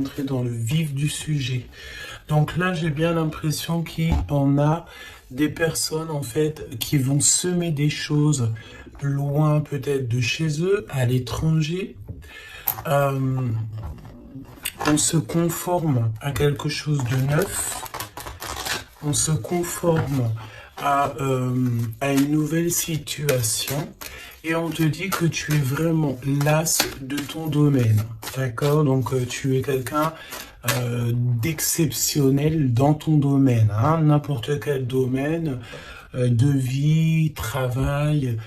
Entrer dans le vif du sujet. Donc là, j'ai bien l'impression qu'on a des personnes en fait qui vont semer des choses loin peut-être de chez eux, à l'étranger. On se conforme à quelque chose de neuf. On se conforme à une nouvelle situation. Et on te dit que tu es vraiment l'as de ton domaine, d'accord? Donc tu es quelqu'un d'exceptionnel dans ton domaine, hein? N'importe quel domaine de vie, travail,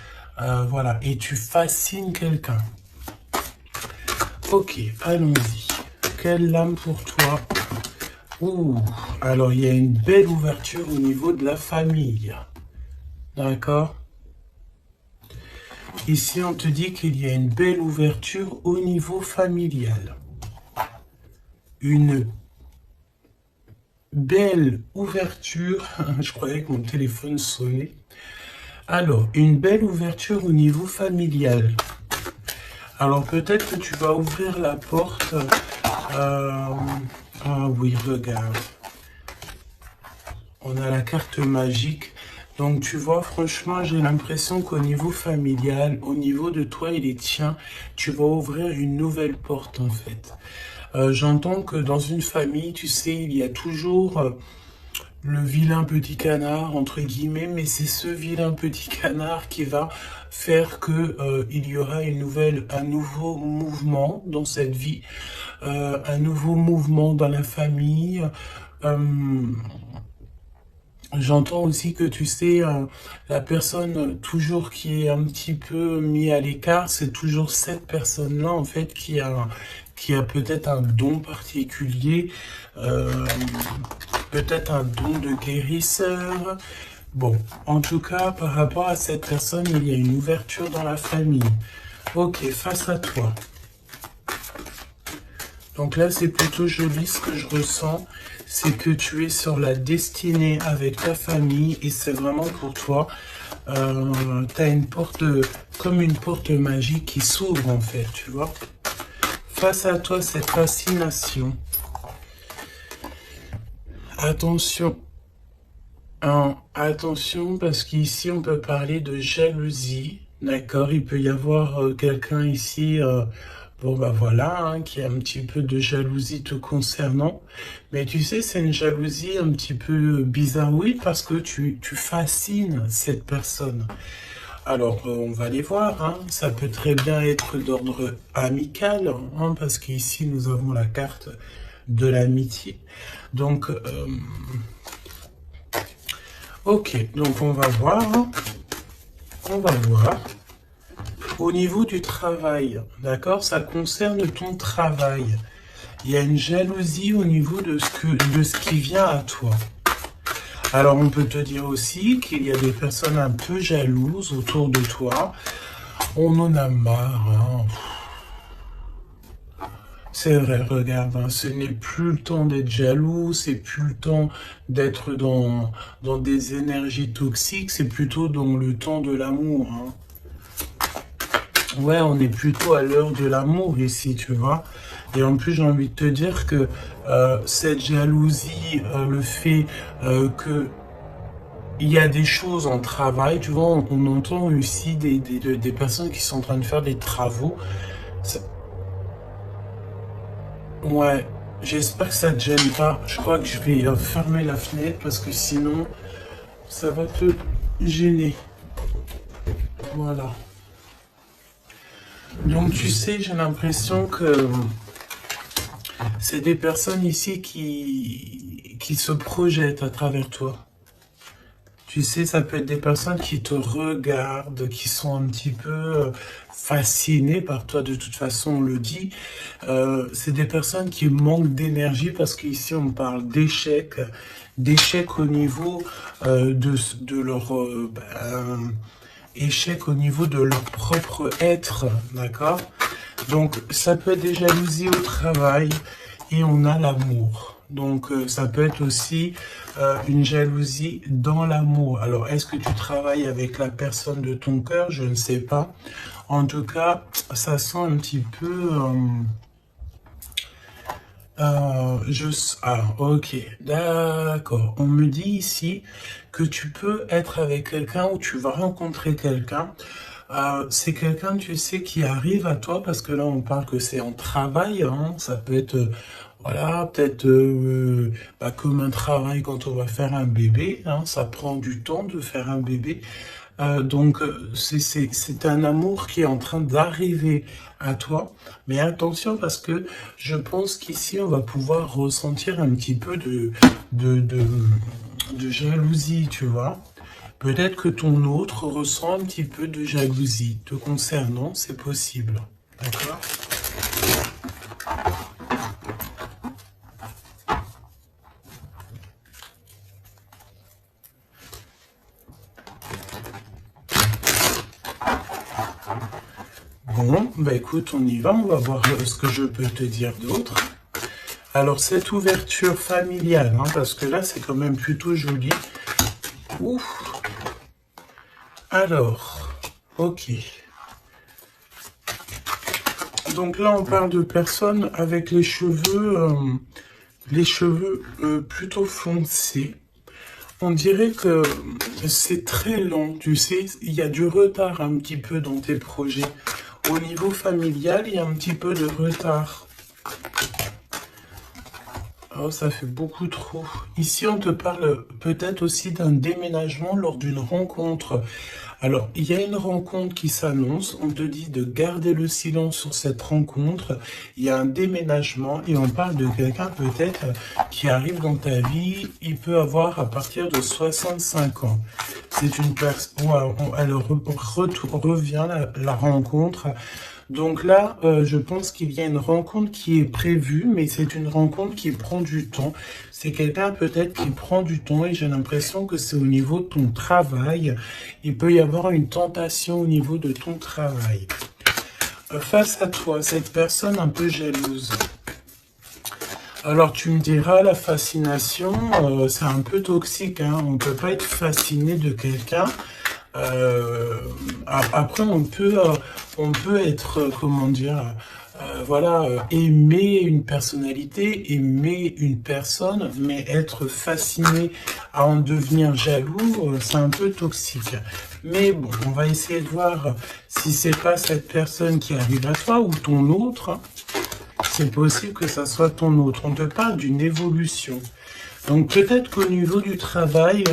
voilà. Et tu fascines quelqu'un. Ok, allons-y. Quelle lame pour toi? Ouh, alors il y a une belle ouverture au niveau de la famille, d'accord? Ici, on te dit qu'il y a une belle ouverture au niveau familial. Une belle ouverture. Je croyais que mon téléphone sonnait. Alors, une belle ouverture au niveau familial. Alors, peut-être que tu vas ouvrir la porte. Ah oui, regarde. On a la carte magique. Donc tu vois, franchement, j'ai l'impression qu'au niveau familial, au niveau de toi et les tiens, tu vas ouvrir une nouvelle porte en fait. J'entends que dans une famille, tu sais, il y a toujours le vilain petit canard, entre guillemets, mais c'est ce vilain petit canard qui va faire que il y aura un nouveau mouvement dans cette vie, un nouveau mouvement dans la famille. J'entends aussi que tu sais, la personne toujours qui est un petit peu mis à l'écart, c'est toujours cette personne-là en fait qui a peut-être un don particulier, peut-être un don de guérisseur. Bon, en tout cas, par rapport à cette personne, il y a une ouverture dans la famille. Ok, face à toi. Donc là, c'est plutôt joli ce que je ressens. C'est que tu es sur la destinée avec ta famille et c'est vraiment pour toi. Tu as une porte, comme une porte magique qui s'ouvre en fait, tu vois. Face à toi, cette fascination. Attention. Attention, parce qu'ici, on peut parler de jalousie. D'accord, il peut y avoir quelqu'un ici... bon, bah voilà, hein, qui a un petit peu de jalousie te concernant. Mais tu sais, c'est une jalousie un petit peu bizarre, oui, parce que tu fascines cette personne. Alors, on va les voir, hein. Ça peut très bien être d'ordre amical, hein, parce qu'ici, nous avons la carte de l'amitié. Donc, ok, donc on va voir. On va voir. Au niveau du travail, d'accord, ça concerne ton travail. Il y a une jalousie au niveau de ce qui vient à toi. Alors, on peut te dire aussi qu'il y a des personnes un peu jalouses autour de toi. On en a marre, hein. C'est vrai, regarde, hein, ce n'est plus le temps d'être jaloux, c'est plus le temps d'être dans des énergies toxiques, c'est plutôt dans le temps de l'amour, hein. Ouais, on est plutôt à l'heure de l'amour ici, tu vois. Et en plus, j'ai envie de te dire que cette jalousie, le fait que il y a des choses en travail, tu vois, on entend aussi des personnes qui sont en train de faire des travaux. Ouais, j'espère que ça te gêne pas. Je crois que je vais fermer la fenêtre parce que sinon, ça va te gêner. Voilà. Donc tu sais, j'ai l'impression que c'est des personnes ici qui se projettent à travers toi. Tu sais, ça peut être des personnes qui te regardent, qui sont un petit peu fascinées par toi, de toute façon, on le dit. C'est des personnes qui manquent d'énergie parce qu'ici, on parle d'échec, d'échec au niveau de leur... échec au niveau de leur propre être, d'accord? Donc, ça peut être des jalousies au travail et on a l'amour. Donc, ça peut être aussi une jalousie dans l'amour. Alors, est-ce que tu travailles avec la personne de ton cœur? Je ne sais pas. En tout cas, ça sent un petit peu Ok, d'accord. On me dit ici que tu peux être avec quelqu'un ou tu vas rencontrer quelqu'un. C'est quelqu'un, tu sais, qui arrive à toi parce que là, on parle que c'est en travail, hein. Ça peut être, voilà, peut-être comme un travail quand on va faire un bébé, hein. Ça prend du temps de faire un bébé. C'est un amour qui est en train d'arriver à toi. Mais attention parce que je pense qu'ici, on va pouvoir ressentir un petit peu de, de, de jalousie, tu vois. Peut-être que ton autre ressent un petit peu de jalousie te concernant, c'est possible. D'accord? Bon, bah écoute, on y va, on va voir ce que je peux te dire d'autre. Alors, cette ouverture familiale, hein, parce que là, c'est quand même plutôt joli. Ouf. Alors, ok. Donc là, on parle de personnes avec les cheveux plutôt foncés. On dirait que c'est très lent, tu sais, il y a du retard un petit peu dans tes projets. Au niveau familial, il y a un petit peu de retard. Oh, ça fait beaucoup trop. Ici, on te parle peut-être aussi d'un déménagement lors d'une rencontre. Alors, il y a une rencontre qui s'annonce. On te dit de garder le silence sur cette rencontre. Il y a un déménagement et on parle de quelqu'un peut-être qui arrive dans ta vie. Il peut avoir à partir de 65 ans. C'est une personne. Elle revient la rencontre. Donc là, je pense qu'il y a une rencontre qui est prévue, mais c'est une rencontre qui prend du temps. C'est quelqu'un peut-être qui prend du temps et j'ai l'impression que c'est au niveau de ton travail. Il peut y avoir une tentation au niveau de ton travail. Face à toi, cette personne un peu jalouse. Alors tu me diras, la fascination, c'est un peu toxique, hein. On ne peut pas être fasciné de quelqu'un. Après, on peut être, comment dire, voilà, aimer une personnalité, aimer une personne, mais être fasciné à en devenir jaloux, c'est un peu toxique. Mais bon, on va essayer de voir si c'est pas cette personne qui arrive à toi ou ton autre. C'est possible que ça soit ton autre. On te parle d'une évolution. Donc peut-être qu'au niveau du travail,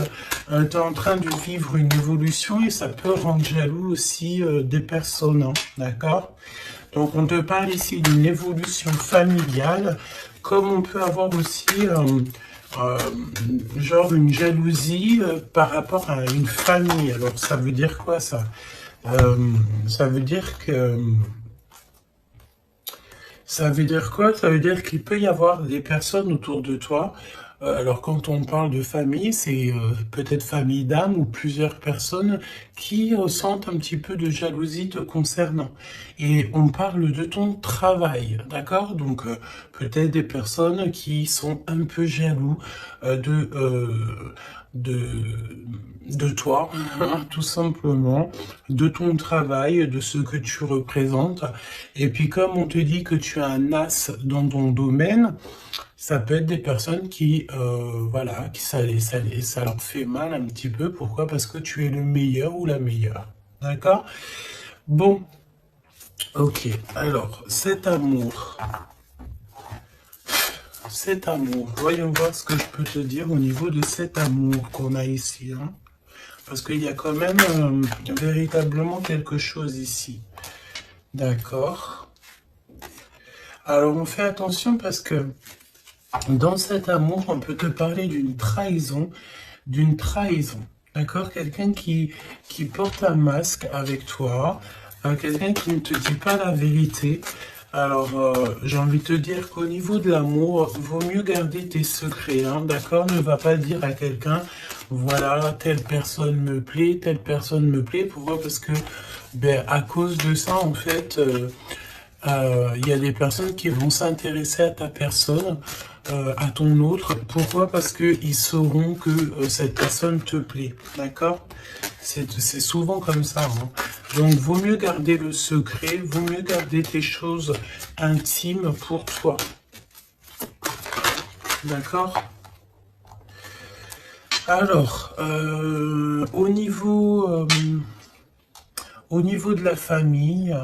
tu es en train de vivre une évolution et ça peut rendre jaloux aussi des personnes, hein, d'accord? Donc on te parle ici d'une évolution familiale, comme on peut avoir aussi euh, genre une jalousie par rapport à une famille. Alors ça veut dire quoi ça? Ça veut dire que... Ça veut dire quoi? Ça veut dire qu'il peut y avoir des personnes autour de toi. Alors quand on parle de famille, c'est peut-être famille d'âme ou plusieurs personnes qui ressentent un petit peu de jalousie te concernant. Et on parle de ton travail, d'accord? Donc peut-être des personnes qui sont un peu jaloux de, de toi, hein, tout simplement, de ton travail, de ce que tu représentes. Et puis comme on te dit que tu as un as dans ton domaine, ça peut être des personnes qui, voilà, ça leur fait mal un petit peu. Pourquoi? Parce que tu es le meilleur ou la meilleure. D'accord? Bon, ok. Alors, voyons voir ce que je peux te dire au niveau de cet amour qu'on a ici, hein. Parce qu'il y a quand même véritablement quelque chose ici. D'accord. Alors, on fait attention parce que dans cet amour, on peut te parler d'une trahison, d'accord? Quelqu'un qui porte un masque avec toi, quelqu'un qui ne te dit pas la vérité. Alors, j'ai envie de te dire qu'au niveau de l'amour, vaut mieux garder tes secrets, hein, d'accord? Ne va pas dire à quelqu'un, voilà, telle personne me plaît, telle personne me plaît. Pourquoi? Parce que, ben, à cause de ça, en fait, il y a des personnes qui vont s'intéresser à ta personne, à ton autre. Pourquoi? Parce qu'ils sauront que cette personne te plaît. D'accord? C'est souvent comme ça, hein. Donc, vaut mieux garder le secret, vaut mieux garder tes choses intimes pour toi. D'accord? Alors, au niveau de la famille,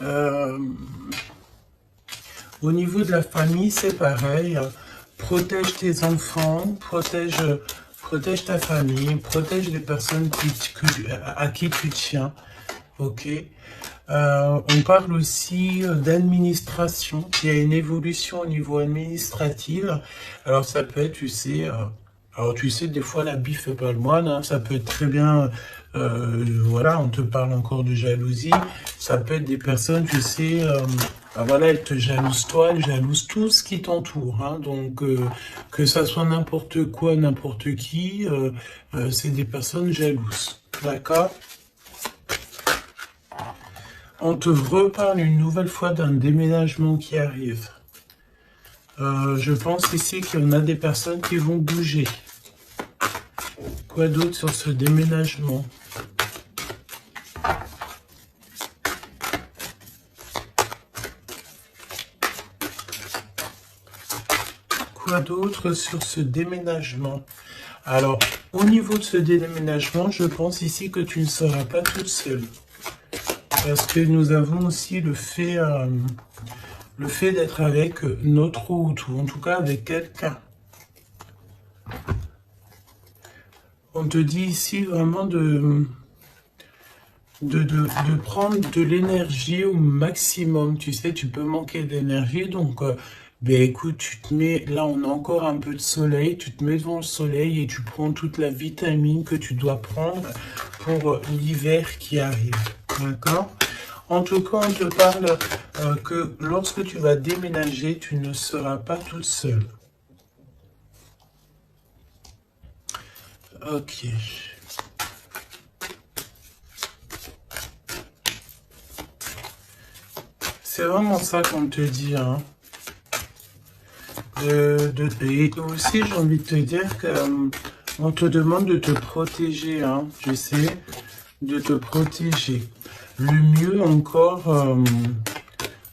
euh, c'est pareil. Protège tes enfants, protège ta famille, protège les personnes à qui tu tiens. Ok. On parle aussi d'administration. Il y a une évolution au niveau administratif. Alors ça peut être, tu sais, alors tu sais, des fois l'habit fait pas le moine. Hein. Ça peut être très bien, voilà, on te parle encore de jalousie. Ça peut être des personnes, tu sais, bah voilà, elles te jalousent toi, elles jalousent tout ce qui t'entoure. Hein. Donc que ça soit n'importe quoi, n'importe qui, c'est des personnes jalouses. D'accord? On te reparle une nouvelle fois d'un déménagement qui arrive. Je pense ici qu'il y en a des personnes qui vont bouger. Quoi d'autre sur ce déménagement? Quoi d'autre sur ce déménagement? Alors, au niveau de ce déménagement, je pense ici que tu ne seras pas toute seule. Parce que nous avons aussi le fait d'être avec notre hôte, ou en tout cas avec quelqu'un. On te dit ici vraiment de prendre de l'énergie au maximum. Tu sais, tu peux manquer d'énergie, donc ben écoute, tu te mets, là on a encore un peu de soleil, tu te mets devant le soleil et tu prends toute la vitamine que tu dois prendre pour l'hiver qui arrive. D'accord? En tout cas, on te parle que lorsque tu vas déménager, tu ne seras pas toute seule. Ok. C'est vraiment ça qu'on te dit, hein. Et aussi, j'ai envie de te dire que on te demande de te protéger, hein, tu sais, de te protéger. Le mieux encore,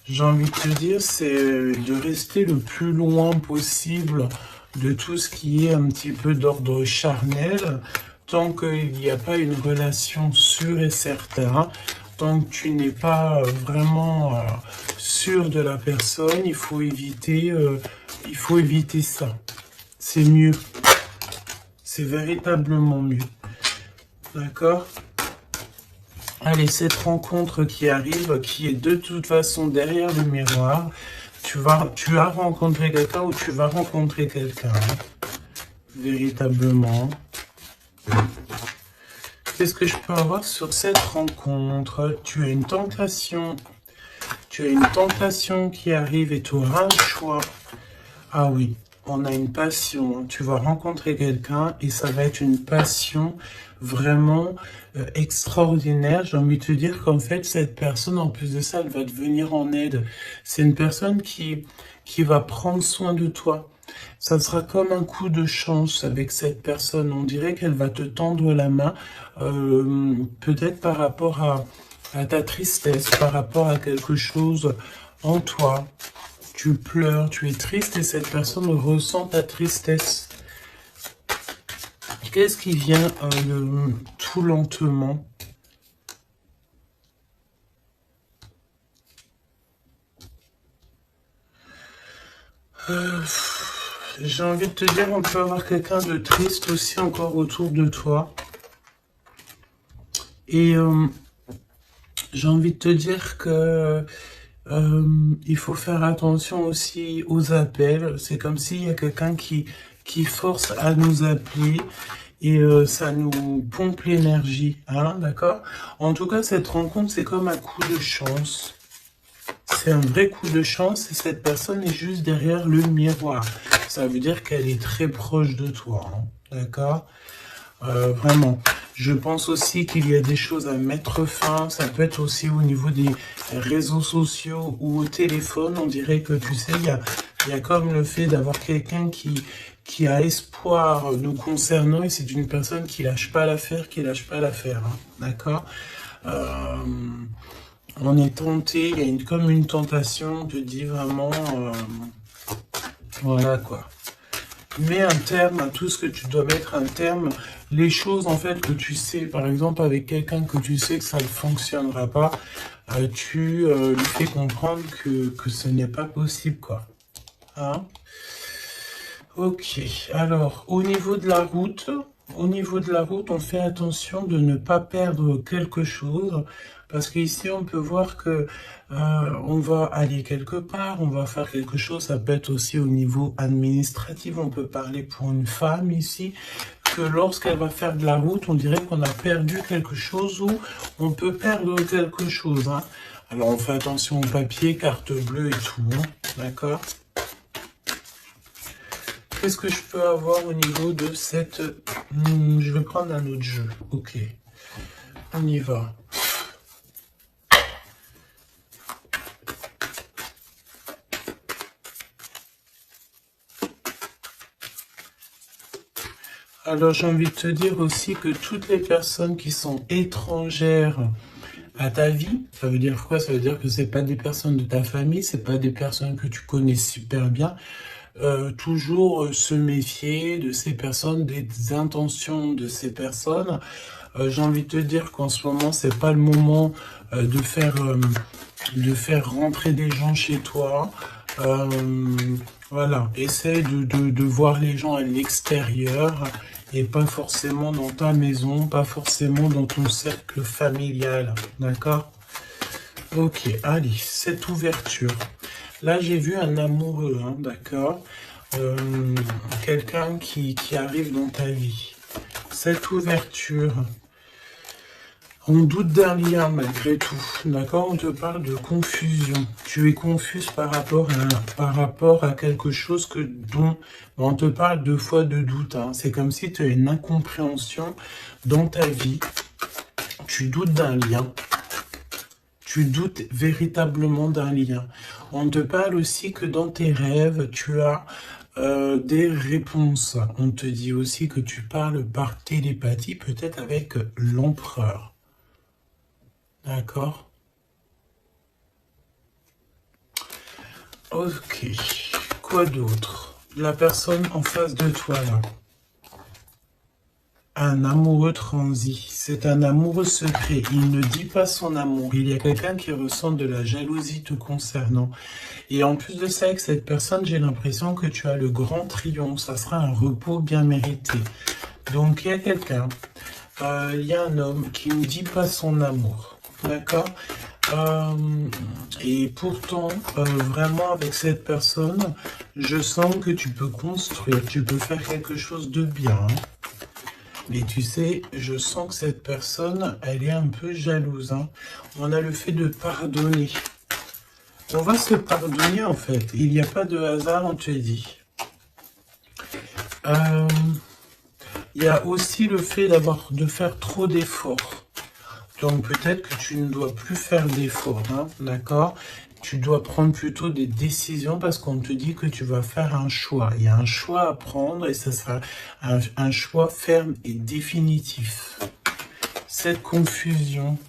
j'ai envie de te dire, c'est de rester le plus loin possible de tout ce qui est un petit peu d'ordre charnel, tant qu'il n'y a pas une relation sûre et certaine, tant que tu n'es pas vraiment sûr de la personne, il faut éviter ça. C'est mieux. C'est véritablement mieux. D'accord? Allez, cette rencontre qui arrive, qui est de toute façon derrière le miroir, tu as rencontré quelqu'un ou tu vas rencontrer quelqu'un. Hein, véritablement. Qu'est-ce que je peux avoir sur cette rencontre? Tu as une tentation. Tu as une tentation qui arrive et tu auras un choix. Ah oui, on a une passion. Tu vas rencontrer quelqu'un et ça va être une passion vraiment extraordinaire. J'ai envie de te dire qu'en fait, cette personne, en plus de ça, elle va te venir en aide. C'est une personne qui va prendre soin de toi. Ça sera comme un coup de chance avec cette personne. On dirait qu'elle va te tendre la main, peut-être par rapport à ta tristesse, par rapport à quelque chose en toi. Tu pleures, tu es triste et cette personne ressent ta tristesse. Qu'est-ce qui vient tout lentement? J'ai envie de te dire, on peut avoir quelqu'un de triste aussi encore autour de toi. Et j'ai envie de te dire que il faut faire attention aussi aux appels. C'est comme s'il y a quelqu'un qui force à nous appeler et ça nous pompe l'énergie. Hein, d'accord? En tout cas, cette rencontre, c'est comme un coup de chance. C'est un vrai coup de chance et cette personne est juste derrière le miroir. Ça veut dire qu'elle est très proche de toi. Hein, d'accord? Vraiment. Je pense aussi qu'il y a des choses à mettre fin. Ça peut être aussi au niveau des réseaux sociaux ou au téléphone. On dirait que, tu sais, il y a comme le fait d'avoir quelqu'un qui a espoir nous concernant et c'est une personne qui lâche pas l'affaire, hein, d'accord? On est tenté, il y a comme une tentation, on te dit vraiment, voilà quoi. Mets un terme à tout ce que tu dois mettre un terme. Les choses, en fait, que tu sais, par exemple, avec quelqu'un que tu sais que ça ne fonctionnera pas, tu lui fais comprendre que ce n'est pas possible, quoi. Hein? Ok, alors, au niveau de la route, on fait attention de ne pas perdre quelque chose, parce qu'ici, on peut voir que on va aller quelque part, on va faire quelque chose, ça peut être aussi au niveau administratif, on peut parler pour une femme ici, que lorsqu'elle va faire de la route, on dirait qu'on a perdu quelque chose ou on peut perdre quelque chose. Hein. Alors, on fait attention au papier, carte bleue et tout, hein, d'accord? Qu'est-ce que je peux avoir au niveau de cette... je vais prendre un autre jeu. Ok. On y va. Alors, j'ai envie de te dire aussi que toutes les personnes qui sont étrangères à ta vie, ça veut dire quoi? Ça veut dire que c'est pas des personnes de ta famille, c'est pas des personnes que tu connais super bien. Toujours se méfier de ces personnes, des intentions de ces personnes. J'ai envie de te dire qu'en ce moment, c'est pas le moment de faire rentrer des gens chez toi. Voilà, essaie de voir les gens à l'extérieur et pas forcément dans ta maison, pas forcément dans ton cercle familial, d'accord? Ok, allez, cette ouverture. Là, j'ai vu un amoureux, hein, d'accord? Quelqu'un qui arrive dans ta vie. Cette ouverture, on doute d'un lien malgré tout, d'accord? On te parle de confusion. Tu es confuse par rapport à quelque chose dont on te parle deux fois de doute. Hein. C'est comme si tu as une incompréhension dans ta vie. Tu doutes d'un lien. Tu doutes véritablement d'un lien. On te parle aussi que dans tes rêves, tu as des réponses. On te dit aussi que tu parles par télépathie, peut-être avec l'empereur. D'accord? Ok. Quoi d'autre? La personne en face de toi, là. Un amoureux transi, c'est un amoureux secret, il ne dit pas son amour, il y a quelqu'un qui ressent de la jalousie te concernant. Et en plus de ça, avec cette personne, j'ai l'impression que tu as le grand triomphe, ça sera un repos bien mérité. Donc il y a quelqu'un, il y a un homme qui ne dit pas son amour, d'accord? Et pourtant, vraiment avec cette personne, je sens que tu peux construire, tu peux faire quelque chose de bien, hein. Mais tu sais, je sens que cette personne, elle est un peu jalouse. Hein. On a le fait de pardonner. On va se pardonner en fait. Il n'y a pas de hasard, on te dit. Il y a aussi le fait de faire trop d'efforts. Donc peut-être que tu ne dois plus faire d'efforts, hein, d'accord? Tu dois prendre plutôt des décisions parce qu'on te dit que tu vas faire un choix. Il y a un choix à prendre et ce sera un choix ferme et définitif. Cette confusion,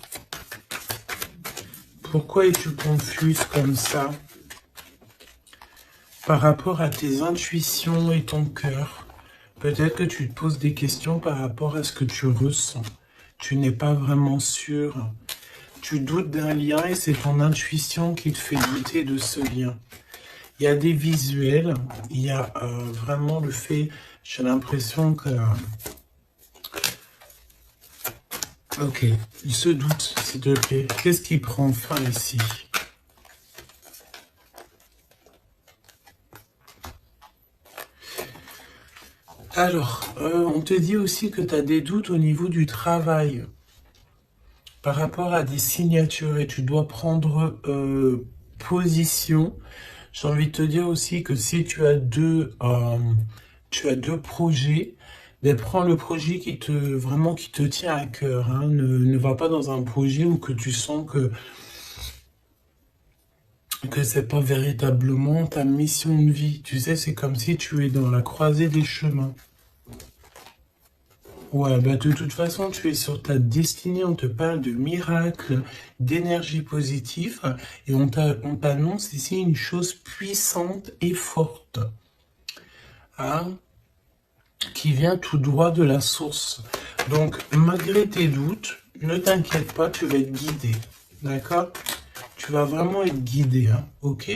pourquoi es-tu confuse comme ça? Par rapport à tes intuitions et ton cœur, peut-être que tu te poses des questions par rapport à ce que tu ressens. Tu n'es pas vraiment sûr. Tu doutes d'un lien et c'est ton intuition qui te fait douter de ce lien. Il y a des visuels, il y a vraiment le fait, j'ai l'impression que... Ok, il se doute, s'il te plaît. Qu'est-ce qui prend fin ici? Alors, on te dit aussi que tu as des doutes au niveau du travail. Par rapport à des signatures et tu dois prendre position. J'ai envie de te dire aussi que si tu as deux projets, ben prends le projet qui te tient à cœur. Hein. Ne va pas dans un projet où que tu sens que c'est pas véritablement ta mission de vie. Tu sais, c'est comme si tu es dans la croisée des chemins. Ouais, bah de toute façon, tu es sur ta destinée, on te parle de miracles, d'énergie positive, et on t'annonce ici une chose puissante et forte. Hein? qui vient tout droit de la source. Donc, malgré tes doutes, ne t'inquiète pas, tu vas être guidé. D'accord? Tu vas vraiment être guidé, hein, ok?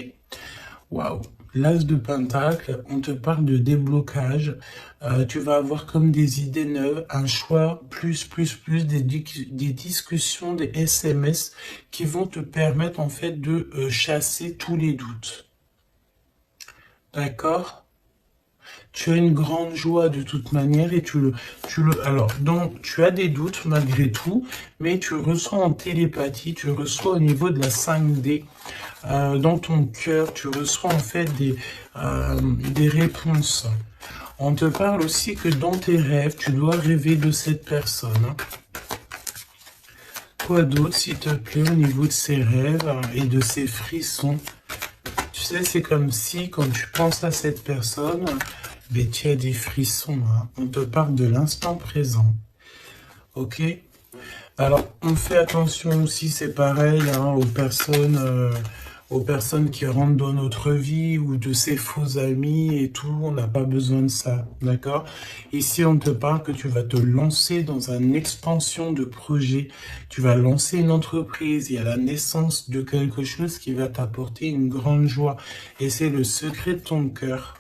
Waouh! L'As de Pentacle, on te parle de déblocage. Tu vas avoir comme des idées neuves, un choix, plus, des discussions, des SMS qui vont te permettre en fait de chasser tous les doutes. D'accord? Tu as une grande joie de toute manière et alors, donc, tu as des doutes malgré tout, mais tu ressens en télépathie, tu reçois au niveau de la 5D, dans ton cœur, tu reçois en fait des réponses. On te parle aussi que dans tes rêves, tu dois rêver de cette personne. Hein. Quoi d'autre, s'il te plaît, au niveau de ces rêves et de ces frissons? Tu sais, c'est comme si, quand tu penses à cette personne, mais tu as des frissons. Hein. On te parle de l'instant présent. Ok? Alors, on fait attention aussi, c'est pareil, hein, aux personnes qui rentrent dans notre vie ou de ces faux amis et tout. On n'a pas besoin de ça, d'accord? Ici, on te parle que tu vas te lancer dans une expansion de projet. Tu vas lancer une entreprise. Il y a la naissance de quelque chose qui va t'apporter une grande joie. Et c'est le secret de ton cœur.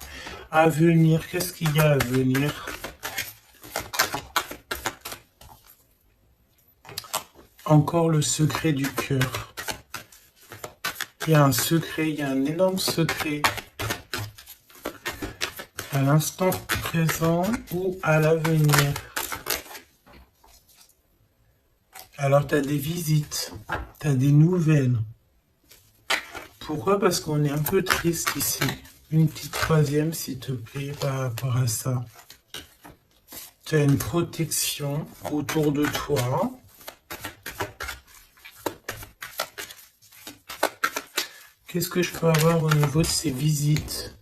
À venir, qu'est-ce qu'il y a à venir? Encore le secret du cœur. Il y a un secret, il y a un énorme secret. À l'instant présent ou à l'avenir. Alors, tu as des visites, tu as des nouvelles. Pourquoi? Parce qu'on est un peu triste ici. Une petite troisième, s'il te plaît, par rapport à ça. Tu as une protection autour de toi. Qu'est-ce que je peux avoir au niveau de ces visites?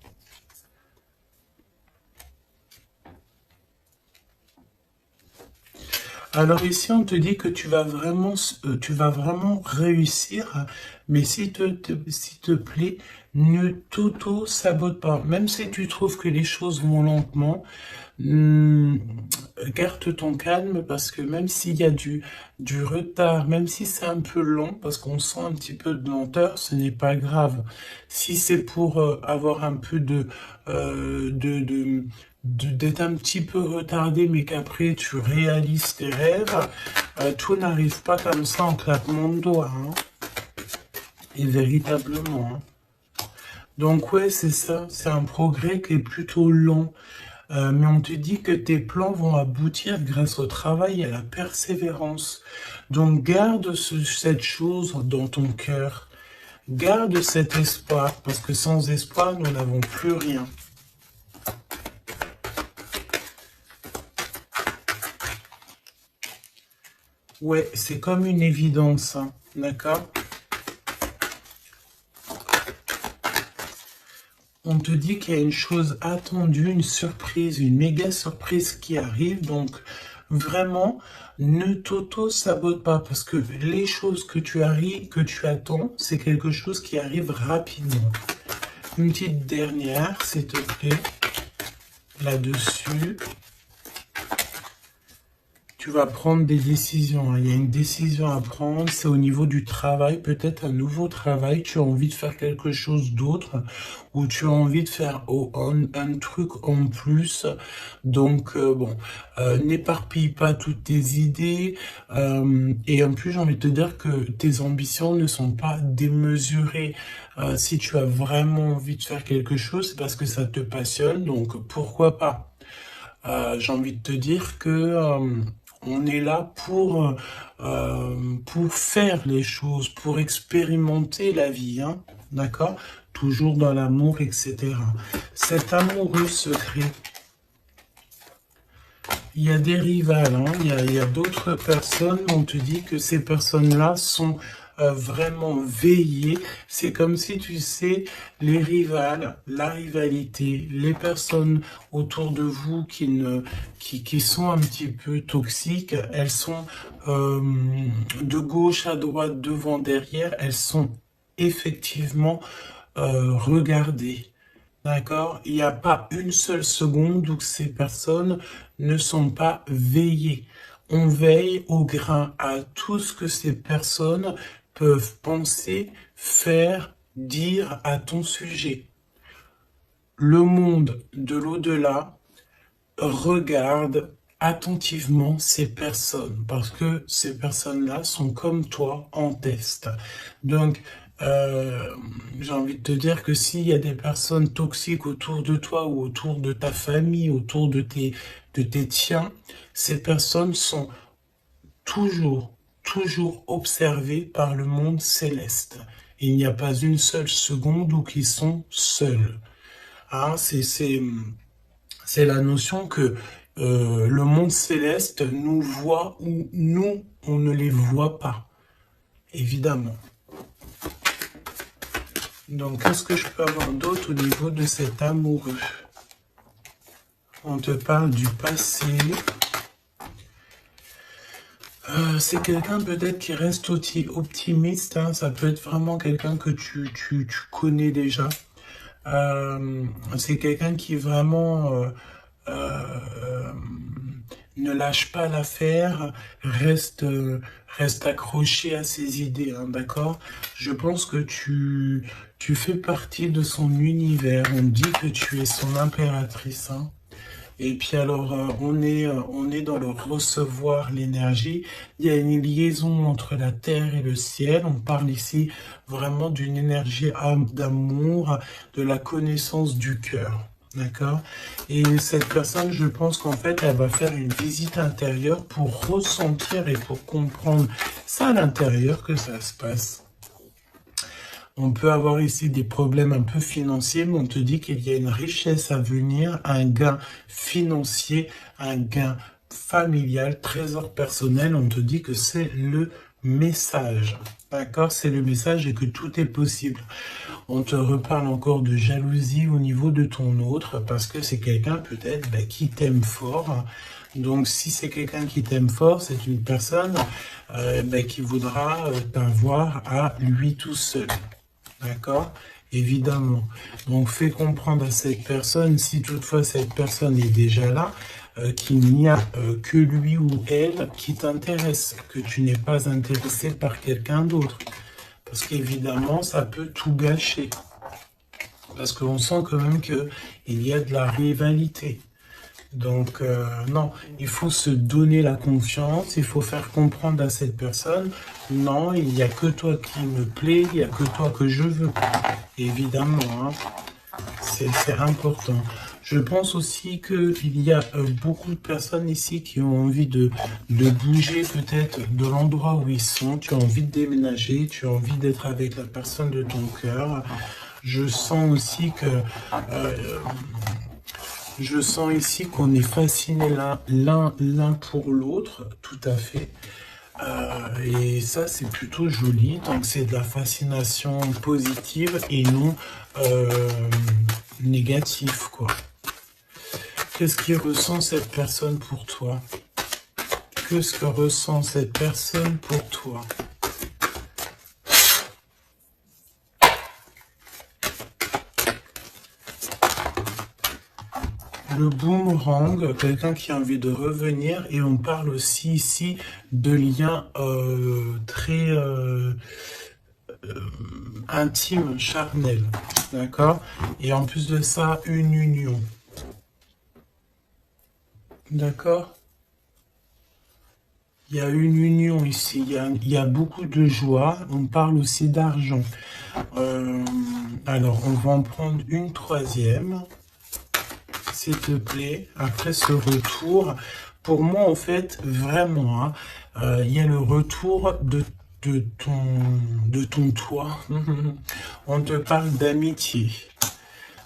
Alors ici, on te dit que tu vas vraiment réussir, mais s'il te plaît, ne t'auto-sabote pas. Même si tu trouves que les choses vont lentement, garde ton calme parce que même s'il y a du retard, même si c'est un peu lent, parce qu'on sent un petit peu de lenteur, ce n'est pas grave. Si c'est pour avoir un peu d'être un petit peu retardé, mais qu'après tu réalises tes rêves, tout n'arrive pas comme ça en claquement de doigts. Hein. Et véritablement. Hein. Donc ouais, c'est ça, c'est un progrès qui est plutôt lent. Mais on te dit que tes plans vont aboutir grâce au travail et à la persévérance. Donc garde cette chose dans ton cœur. Garde cet espoir, parce que sans espoir, nous n'avons plus rien. Ouais, c'est comme une évidence, hein, d'accord? On te dit qu'il y a une chose attendue, une surprise, une méga surprise qui arrive. Donc, vraiment, ne t'auto-sabote pas parce que les choses que tu attends, c'est quelque chose qui arrive rapidement. Une petite dernière, s'il te plaît, là-dessus. Tu vas prendre des décisions. Il y a une décision à prendre, c'est au niveau du travail, peut-être un nouveau travail. Tu as envie de faire quelque chose d'autre ou tu as envie de faire un truc en plus. Donc, n'éparpille pas toutes tes idées. Et en plus, j'ai envie de te dire que tes ambitions ne sont pas démesurées. Si tu as vraiment envie de faire quelque chose, c'est parce que ça te passionne. Donc, pourquoi pas? J'ai envie de te dire que on est là pour faire les choses, pour expérimenter la vie, hein, d'accord? Toujours dans l'amour, etc. Cet amoureux secret, il y a des rivales, hein, il y a d'autres personnes, on te dit que ces personnes-là sont vraiment veillées. C'est comme si, tu sais, les rivales, la rivalité, les personnes autour de vous qui sont un petit peu toxiques, elles sont de gauche à droite, devant, derrière, elles sont effectivement regardées. D'accord? Il n'y a pas une seule seconde où ces personnes ne sont pas veillées. On veille au grain à tout ce que ces personnes peuvent penser, faire, dire à ton sujet. Le monde de l'au-delà regarde attentivement ces personnes parce que ces personnes-là sont comme toi en test. Donc, j'ai envie de te dire que s'il y a des personnes toxiques autour de toi ou autour de ta famille, autour de tes tiens, ces personnes sont toujours observées par le monde céleste. Il n'y a pas une seule seconde où ils sont seuls. Hein, c'est la notion que le monde céleste nous voit ou nous, on ne les voit pas, évidemment. Donc, qu'est-ce que je peux avoir d'autre au niveau de cet amoureux? On te parle du passé. C'est quelqu'un peut-être qui reste optimiste. Hein, ça peut être vraiment quelqu'un que tu connais déjà. C'est quelqu'un qui vraiment ne lâche pas l'affaire, reste accroché à ses idées, hein, d'accord? Je pense que tu fais partie de son univers. On dit que tu es son impératrice, hein. Et puis alors, on est dans le recevoir l'énergie. Il y a une liaison entre la terre et le ciel. On parle ici vraiment d'une énergie d'amour, de la connaissance du cœur. D'accord? Et cette personne, je pense qu'en fait, elle va faire une visite intérieure pour ressentir et pour comprendre ça à l'intérieur que ça se passe. On peut avoir ici des problèmes un peu financiers, mais on te dit qu'il y a une richesse à venir, un gain financier, un gain familial, trésor personnel. On te dit que c'est le message. D'accord? C'est le message et que tout est possible. On te reparle encore de jalousie au niveau de ton autre, parce que c'est quelqu'un peut-être qui t'aime fort. Donc si c'est quelqu'un qui t'aime fort, c'est une personne qui voudra t'avoir à lui tout seul. D'accord? Évidemment. Donc, fais comprendre à cette personne, si toutefois cette personne est déjà là, qu'il n'y a que lui ou elle qui t'intéresse, que tu n'es pas intéressé par quelqu'un d'autre. Parce qu'évidemment, ça peut tout gâcher. Parce qu'on sent quand même qu'il y a de la rivalité. Donc, non, il faut se donner la confiance, il faut faire comprendre à cette personne, non, il n'y a que toi qui me plaît, il n'y a que toi que je veux. Évidemment, hein, c'est important. Je pense aussi qu'il y a beaucoup de personnes ici qui ont envie de bouger peut-être de l'endroit où ils sont. Tu as envie de déménager, tu as envie d'être avec la personne de ton cœur. Je sens aussi que... je sens ici qu'on est fascinés l'un pour l'autre, tout à fait. Et ça, c'est plutôt joli. Donc, c'est de la fascination positive et non négative, quoi. Qu'est-ce que ressent cette personne pour toi? Qu'est-ce que ressent cette personne pour toi? Le boomerang, quelqu'un qui a envie de revenir, et on parle aussi ici de liens très intimes, charnels, d'accord? Et en plus de ça, une union, d'accord? Il y a une union ici, il y a beaucoup de joie, on parle aussi d'argent. Alors, on va en prendre une troisième. S'il te plaît, après ce retour, pour moi, en fait, vraiment, hein, il y a le retour de ton toi. On te parle d'amitié.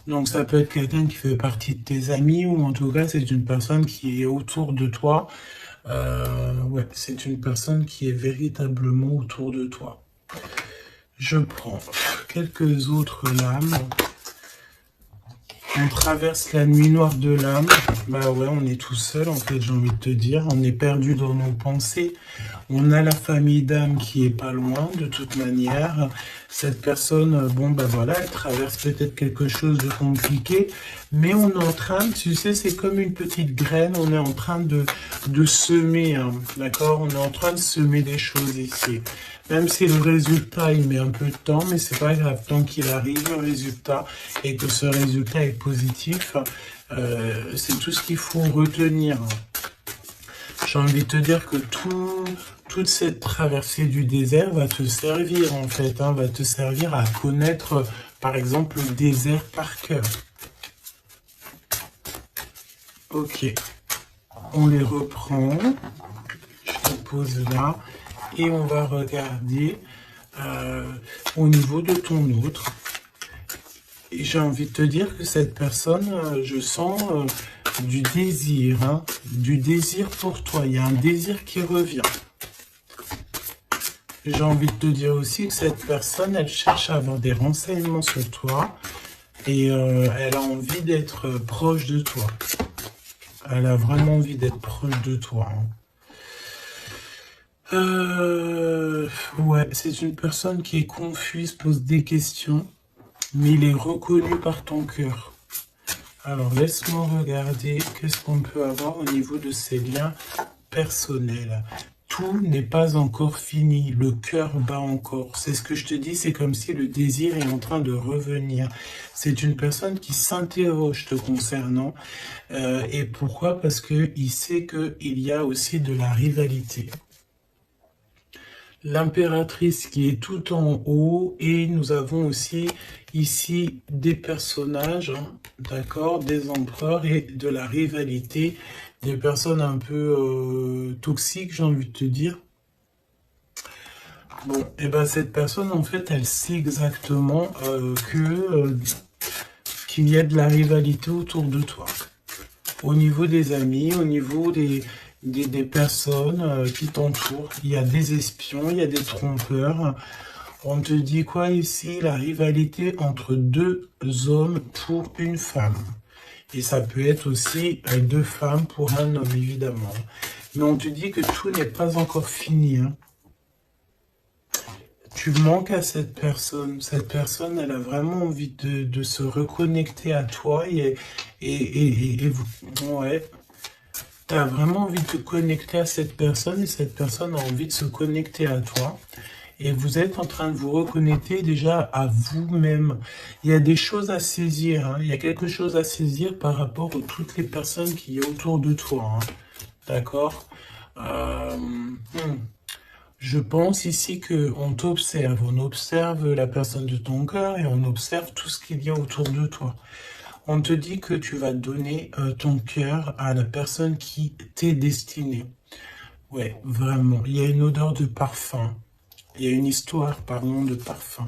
Donc, ça peut être quelqu'un qui fait partie de tes amis, ou en tout cas, c'est une personne qui est autour de toi. Ouais, c'est une personne qui est véritablement autour de toi. Je prends quelques autres lames. On traverse la nuit noire de l'âme. Bah ouais, on est tout seul en fait, j'ai envie de te dire. On est perdu dans nos pensées. On a la famille d'âme qui est pas loin de toute manière. Cette personne, bon bah voilà, elle traverse peut-être quelque chose de compliqué. Mais on est en train, tu sais, c'est comme une petite graine. On est en train de semer, hein, d'accord? On est en train de semer des choses ici. Même si le résultat, il met un peu de temps, mais c'est pas grave. Tant qu'il arrive, le résultat, et que ce résultat est positif, c'est tout ce qu'il faut retenir. J'ai envie de te dire que toute cette traversée du désert va te servir, en fait, hein, va te servir à connaître, par exemple, le désert par cœur. Ok, on les reprend. Je te pose là. Et on va regarder au niveau de ton autre. Et j'ai envie de te dire que cette personne, je sens du désir, hein, du désir pour toi. Il y a un désir qui revient. J'ai envie de te dire aussi que cette personne, elle cherche à avoir des renseignements sur toi et elle a envie d'être proche de toi. Elle a vraiment envie d'être proche de toi, hein. Ouais, c'est une personne qui est confuse, pose des questions, mais il est reconnu par ton cœur. Alors, laisse-moi regarder qu'est-ce qu'on peut avoir au niveau de ces liens personnels. Tout n'est pas encore fini, le cœur bat encore. C'est ce que je te dis, c'est comme si le désir est en train de revenir. C'est une personne qui s'interroge te concernant. Et pourquoi? Parce qu'il sait qu'il y a aussi de la rivalité. L'impératrice qui est tout en haut et nous avons aussi ici des personnages, hein, d'accord, des empereurs et de la rivalité, des personnes un peu toxiques, j'ai envie de te dire. Bon, et ben cette personne en fait, elle sait exactement qu'il y a de la rivalité autour de toi. Au niveau des amis, au niveau des personnes qui t'entourent. Il y a des espions, il y a des trompeurs. On te dit quoi ici? La rivalité entre deux hommes pour une femme. Et ça peut être aussi deux femmes pour un homme, évidemment. Mais on te dit que tout n'est pas encore fini, hein. Tu manques à cette personne. Cette personne, elle a vraiment envie de se reconnecter à toi et ouais. Tu as vraiment envie de te connecter à cette personne et cette personne a envie de se connecter à toi. Et vous êtes en train de vous reconnecter déjà à vous-même. Il y a des choses à saisir, hein. Il y a quelque chose à saisir par rapport à toutes les personnes qui y a autour de toi, hein. D'accord? Je pense ici qu'on t'observe. On observe la personne de ton cœur et on observe tout ce qu'il y a autour de toi. On te dit que tu vas donner ton cœur à la personne qui t'est destinée. Ouais, vraiment. Il y a une odeur de parfum. Il y a une histoire, pardon, de parfum.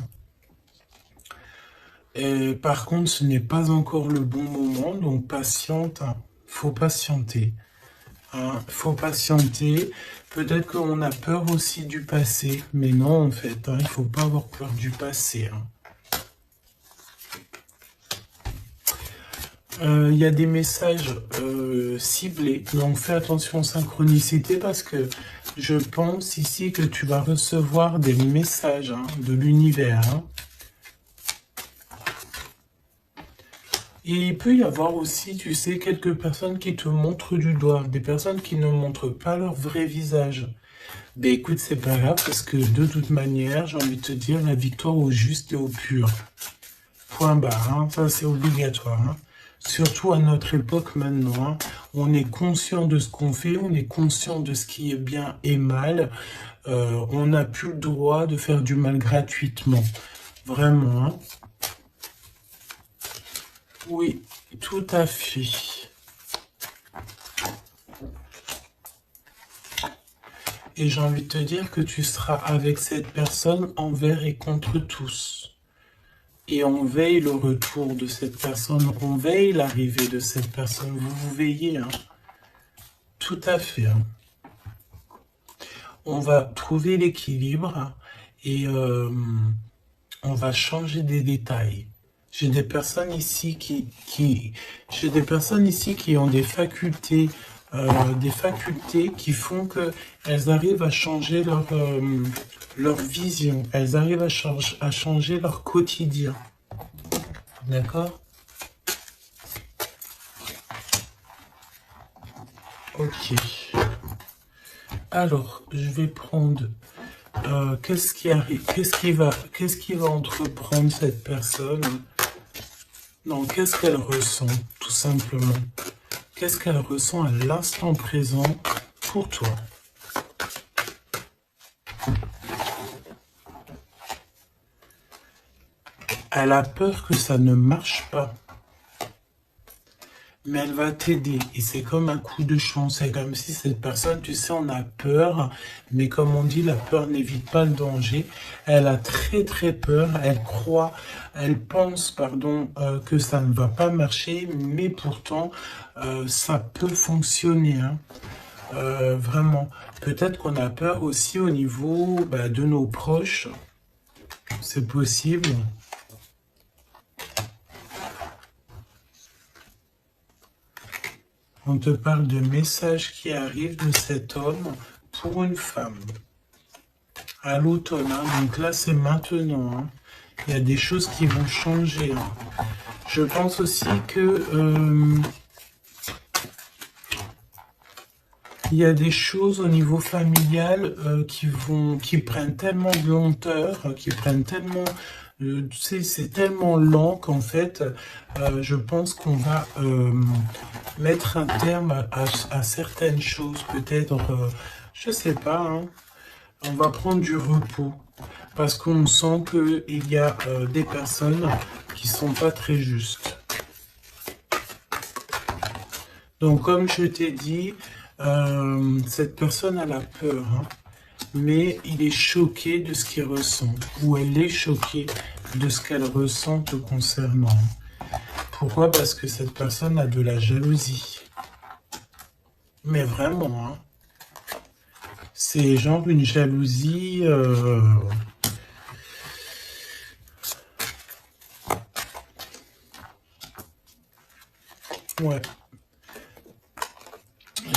Et, par contre, ce n'est pas encore le bon moment, donc patiente. Hein. Faut patienter. Hein, faut patienter. Peut-être qu'on a peur aussi du passé, mais non, en fait. Hein, il ne faut pas avoir peur du passé. Hein. Il y a des messages ciblés, donc fais attention aux synchronicités parce que je pense ici que tu vas recevoir des messages hein, de l'univers. Hein. Et il peut y avoir aussi, tu sais, quelques personnes qui te montrent du doigt, des personnes qui ne montrent pas leur vrai visage. Ben écoute, c'est pas grave parce que de toute manière, j'ai envie de te dire, la victoire au juste et au pur. Point barre, hein, ça c'est obligatoire. Hein. Surtout à notre époque maintenant, hein, on est conscient de ce qu'on fait, on est conscient de ce qui est bien et mal. On n'a plus le droit de faire du mal gratuitement. Vraiment. Hein. Oui, tout à fait. Et j'ai envie de te dire que tu seras avec cette personne envers et contre tous. Et on veille le retour de cette personne, on veille l'arrivée de cette personne. Vous veillez, hein. Tout à fait. Hein. On va trouver l'équilibre et on va changer des détails. J'ai des personnes ici j'ai des personnes ici qui ont des facultés qui font que elles arrivent à changer leur vision. Elles arrivent à changer leur quotidien. D'accord? Ok. Alors, je vais prendre qu'est-ce qui arrive, qu'est-ce qui va entreprendre cette personne? Non, qu'est-ce qu'elle ressent, tout simplement? Qu'est-ce qu'elle ressent à l'instant présent pour toi? Elle a peur que ça ne marche pas. Mais elle va t'aider et c'est comme un coup de chance. C'est comme si cette personne, tu sais, on a peur, mais comme on dit, la peur n'évite pas le danger. Elle a très très peur, elle pense, pardon, que ça ne va pas marcher, mais pourtant, ça peut fonctionner, hein. Vraiment. Peut-être qu'on a peur aussi au niveau de nos proches. C'est possible. On te parle de messages qui arrivent de cet homme pour une femme. À l'automne, hein, donc là c'est maintenant. Hein. Il y a des choses qui vont changer. Hein. Je pense aussi que il y a des choses au niveau familial qui prennent tellement de lenteur, qui prennent tellement... tu sais, c'est tellement lent qu'en fait, je pense qu'on va mettre un terme à certaines choses. Peut-être, je sais pas, hein, on va prendre du repos. Parce qu'on sent qu'il y a des personnes qui sont pas très justes. Donc, comme je t'ai dit, cette personne a la peur, hein, mais il est choqué de ce qu'il ressent, ou elle est choquée de ce qu'elle ressent te concernant. Pourquoi? Parce que cette personne a de la jalousie. Mais vraiment, hein, c'est genre une jalousie... Ouais.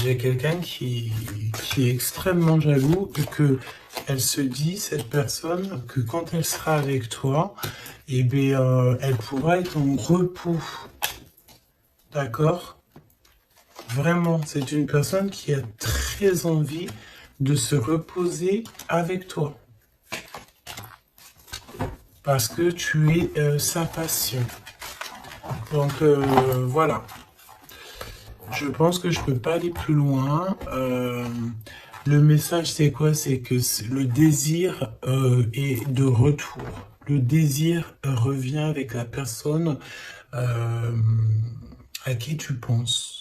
J'ai quelqu'un qui est extrêmement jaloux et que elle se dit, cette personne, que quand elle sera avec toi, eh bien, elle pourra être en repos. D'accord? Vraiment, c'est une personne qui a très envie de se reposer avec toi. Parce que tu es sa passion. Donc, voilà. Je pense que je peux pas aller plus loin. Le message, c'est quoi? C'est que le désir est de retour. Le désir revient avec la personne à qui tu penses.